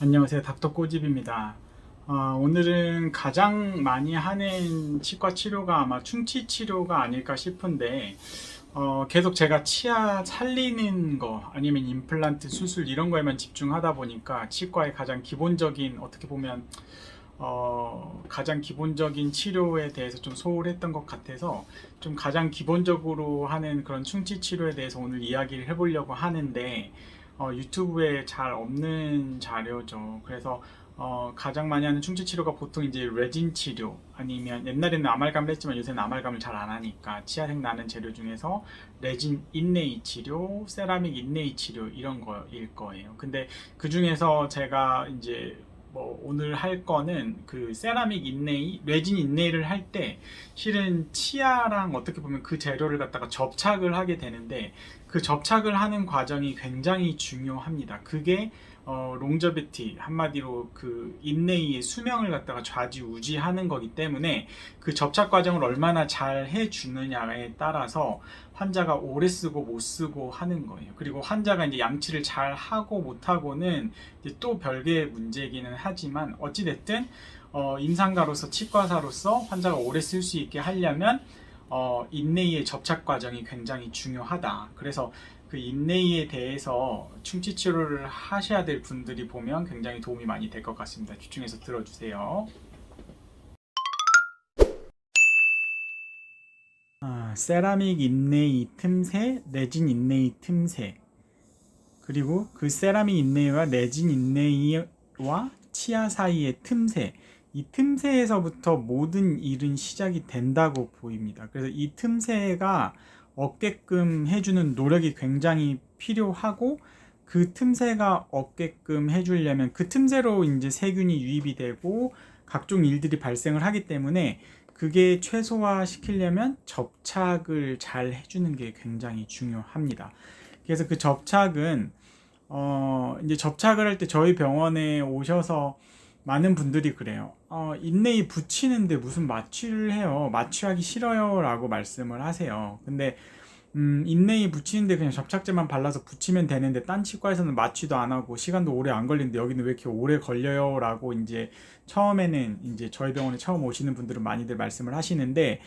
안녕하세요. 닥터 꼬집입니다. 오늘은 가장 많이 하는 치과 치료가 아마 충치 치료가 아닐까 싶은데, 계속 제가 치아 살리는 거 아니면 임플란트 수술 이런 거에만 집중하다 보니까 치과의 가장 기본적인, 어떻게 보면 가장 기본적인 치료에 대해서 좀 소홀했던 것 같아서 좀 가장 기본적으로 하는 그런 충치 치료에 대해서 오늘 이야기를 해보려고 하는데, 유튜브에 잘 없는 자료죠. 그래서 가장 많이 하는 충치 치료가 보통 이제 레진 치료 아니면 옛날에는 아말감을 했지만 요새는 아말감을 잘 안 하니까 치아색 나는 재료 중에서 레진 인레이 치료, 세라믹 인레이 치료 이런 거일 거예요. 근데 그 중에서 제가 이제 뭐 오늘 할 거는 그 세라믹 인레이, 레진 인레이를 할 때 실은 치아랑 어떻게 보면 그 재료를 갖다가 접착을 하게 되는데 그 접착을 하는 과정이 굉장히 중요합니다. 그게 롱저비티 한마디로 그 인레이의 수명을 갖다가 좌지우지하는 거기 때문에 그 접착 과정을 얼마나 잘 해주느냐에 따라서 환자가 오래 쓰고 못 쓰고 하는 거예요. 그리고 환자가 이제 양치를 잘 하고 못 하고는 이제 또 별개의 문제이기는 하지만 어찌됐든 임상가로서 치과사로서 환자가 오래 쓸 수 있게 하려면 인레이의 접착 과정이 굉장히 중요하다. 그래서 그 인레이에 대해서 충치 치료를 하셔야 될 분들이 보면 굉장히 도움이 많이 될 것 같습니다. 집중해서 들어주세요. 세라믹 인레이 틈새, 레진 인레이 틈새, 그리고 그 세라믹 인레이와 레진 인레이와 치아 사이의 틈새, 이 틈새에서부터 모든 일은 시작이 된다고 보입니다. 그래서 이 틈새가 없게끔 해주는 노력이 굉장히 필요하고, 그 틈새가 없게끔 해주려면 그 틈새로 이제 세균이 유입이 되고 각종 일들이 발생을 하기 때문에 그게 최소화 시키려면 접착을 잘 해주는 게 굉장히 중요합니다. 그래서 그 접착은 이제 접착을 할 때 저희 병원에 오셔서 많은 분들이 그래요. 인레이 붙이는데 무슨 마취를 해요? 마취하기 싫어요 라고 말씀을 하세요. 근데 인레이 붙이는데 그냥 접착제만 발라서 붙이면 되는데 딴 치과에서는 마취도 안 하고 시간도 오래 안 걸리는데 여기는 왜 이렇게 오래 걸려요? 라고 이제 처음에는 이제 저희 병원에 처음 오시는 분들은 많이들 말씀을 하시는데,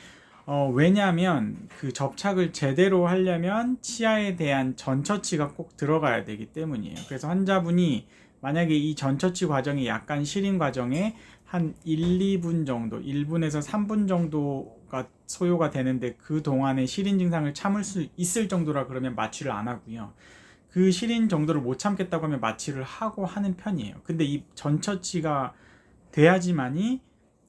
왜냐하면 그 접착을 제대로 하려면 치아에 대한 전처치가 꼭 들어가야 되기 때문이에요. 그래서 환자분이 만약에 이 전처치 과정이 약간 시린 과정에 한 1, 2분 정도, 1분에서 3분 정도가 소요가 되는데 그 동안에 시린 증상을 참을 수 있을 정도라 그러면 마취를 안 하고요. 그 시린 정도를 못 참겠다고 하면 마취를 하고 하는 편이에요. 근데 이 전처치가 돼야지만이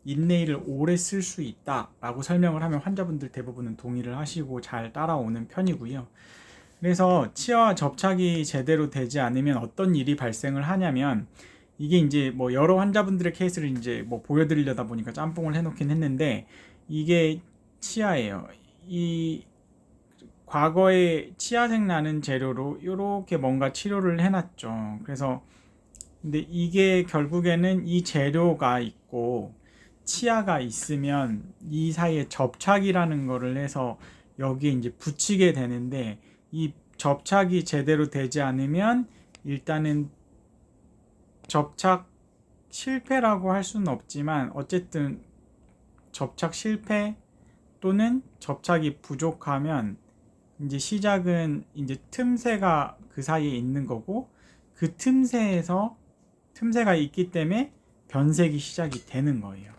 인레이를 오래 쓸 수 있다라고 설명을 하면 환자분들 대부분은 동의를 하시고 잘 따라오는 편이고요. 그래서 치아와 접착이 제대로 되지 않으면 어떤 일이 발생을 하냐면, 이게 이제 뭐 여러 환자분들의 케이스를 이제 뭐 보여드리려다 보니까 짬뽕을 해놓긴 했는데, 이게 치아예요. 이 과거에 치아색 나는 재료로 이렇게 뭔가 치료를 해놨죠. 그래서 근데 이게 결국에는 이 재료가 있고 치아가 있으면 이 사이에 접착이라는 거를 해서 여기에 이제 붙이게 되는데, 이 접착이 제대로 되지 않으면 일단은 접착 실패라고 할 수는 없지만 어쨌든 접착 실패 또는 접착이 부족하면 이제 시작은 이제 틈새가 그 사이에 있는 거고, 그 틈새가 있기 때문에 변색이 시작이 되는 거예요.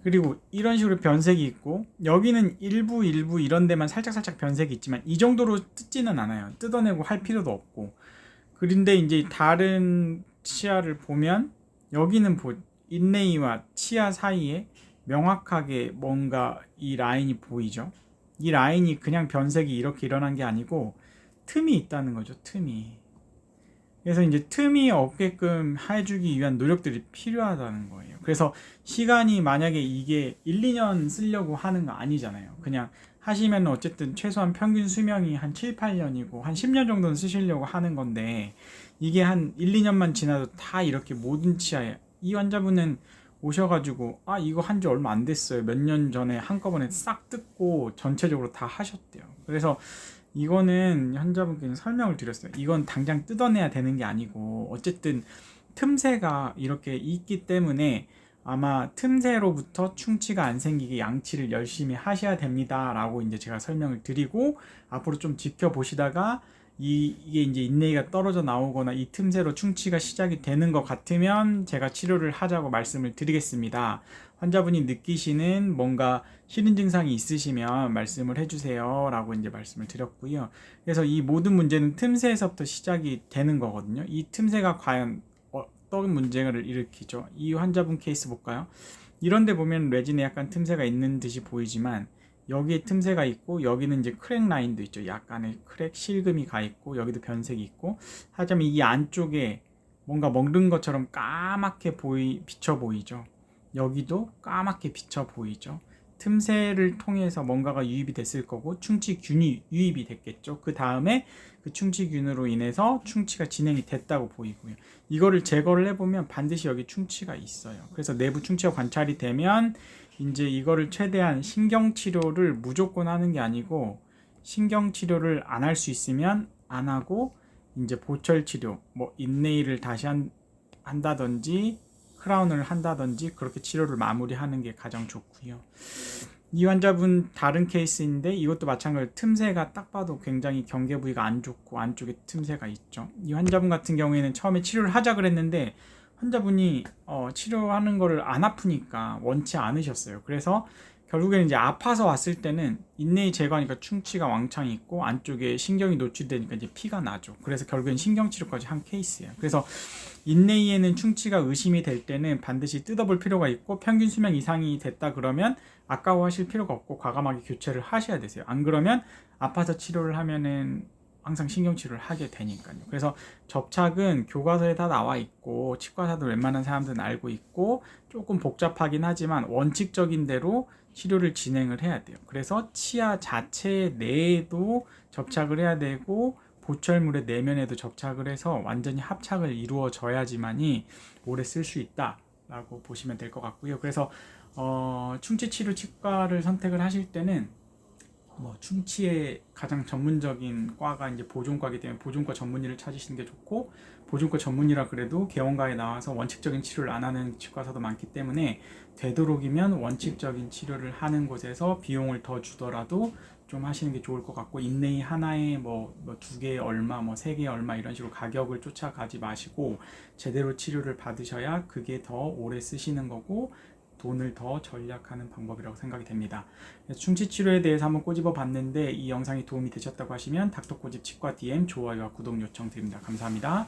그리고 이런 식으로 변색이 있고 여기는 일부 이런 데만 살짝 변색이 있지만 이 정도로 뜯지는 않아요. 뜯어내고 할 필요도 없고. 그런데 이제 다른 치아를 보면 여기는 인레이와 치아 사이에 명확하게 뭔가 이 라인이 보이죠. 이 라인이 그냥 변색이 이렇게 일어난 게 아니고 틈이 있다는 거죠. 틈이. 그래서 이제 틈이 없게끔 해주기 위한 노력들이 필요하다는 거예요. 그래서 시간이 만약에 이게 1, 2년 쓰려고 하는 거 아니잖아요. 그냥 하시면 어쨌든 최소한 평균 수명이 한 7, 8년이고 한 10년 정도는 쓰시려고 하는 건데, 이게 한 1, 2년만 지나도 다 이렇게 모든 치아에, 이 환자분은 오셔가지고 이거 한 지 얼마 안 됐어요. 몇 년 전에 한꺼번에 싹 뜯고 전체적으로 다 하셨대요. 그래서 이거는 환자분께 설명을 드렸어요. 이건 당장 뜯어내야 되는 게 아니고 어쨌든 틈새가 이렇게 있기 때문에 아마 틈새로부터 충치가 안 생기게 양치를 열심히 하셔야 됩니다 라고 이제 제가 설명을 드리고, 앞으로 좀 지켜보시다가 이게 이제 인내가 떨어져 나오거나 이 틈새로 충치가 시작이 되는 것 같으면 제가 치료를 하자고 말씀을 드리겠습니다. 환자분이 느끼시는 뭔가 싫은 증상이 있으시면 말씀을 해주세요 라고 이제 말씀을 드렸고요. 그래서 이 모든 문제는 틈새에서부터 시작이 되는 거거든요. 이 틈새가 과연 어떤 문제를 일으키죠? 이 환자분 케이스 볼까요? 이런데 보면 레진에 약간 틈새가 있는 듯이 보이지만 여기에 틈새가 있고 여기는 이제 크랙 라인도 있죠. 약간의 크랙 실금이 가 있고 여기도 변색이 있고, 하자면 이 안쪽에 뭔가 먹는 것처럼 까맣게 비쳐 보이죠. 여기도 까맣게 비쳐 보이죠. 틈새를 통해서 뭔가가 유입이 됐을 거고 충치균이 유입이 됐겠죠. 그 다음에 그 충치균으로 인해서 충치가 진행이 됐다고 보이고요. 이거를 제거를 해보면 반드시 여기 충치가 있어요. 그래서 내부 충치가 관찰이 되면 이제 이거를 최대한 신경치료를 무조건 하는 게 아니고, 신경치료를 안 할 수 있으면 안 하고 이제 보철치료, 뭐 인네일을 다시 한다든지 크라운을 한다든지 그렇게 치료를 마무리하는 게 가장 좋고요. 이 환자분 다른 케이스인데 이것도 마찬가지로 틈새가 딱 봐도 굉장히 경계 부위가 안 좋고 안쪽에 틈새가 있죠. 이 환자분 같은 경우에는 처음에 치료를 하자 그랬는데 환자분이 치료하는 거를 안 아프니까 원치 않으셨어요. 그래서 결국에는 이제 아파서 왔을 때는 인내이 제거하니까 충치가 왕창 있고 안쪽에 신경이 노출되니까 이제 피가 나죠. 그래서 결국엔 신경치료까지 한 케이스예요. 그래서 인내이에는 충치가 의심이 될 때는 반드시 뜯어볼 필요가 있고, 평균 수명 이상이 됐다 그러면 아까워하실 필요가 없고 과감하게 교체를 하셔야 되세요. 안 그러면 아파서 치료를 하면은 항상 신경치료를 하게 되니까요. 그래서 접착은 교과서에 다 나와 있고 치과사도 웬만한 사람들은 알고 있고 조금 복잡하긴 하지만 원칙적인 대로 치료를 진행을 해야 돼요. 그래서 치아 자체 내에도 접착을 해야 되고 보철물의 내면에도 접착을 해서 완전히 합착을 이루어져야지만이 오래 쓸 수 있다 라고 보시면 될 것 같고요. 그래서 충치치료 치과를 선택을 하실 때는 충치의 가장 전문적인 과가 이제 보존과이기 때문에 보존과 전문의를 찾으시는 게 좋고, 보존과 전문의라 그래도 개원가에 나와서 원칙적인 치료를 안 하는 치과사도 많기 때문에 되도록이면 원칙적인 치료를 하는 곳에서 비용을 더 주더라도 좀 하시는 게 좋을 것 같고, 인네이 하나에 두 개에 얼마, 세 개에 얼마 이런 식으로 가격을 쫓아가지 마시고 제대로 치료를 받으셔야 그게 더 오래 쓰시는 거고 돈을 더 절약하는 방법이라고 생각이 됩니다. 충치 치료에 대해서 한번 꼬집어 봤는데 이 영상이 도움이 되셨다고 하시면 닥터꼬집 치과 DM 좋아요와 구독 요청 드립니다. 감사합니다.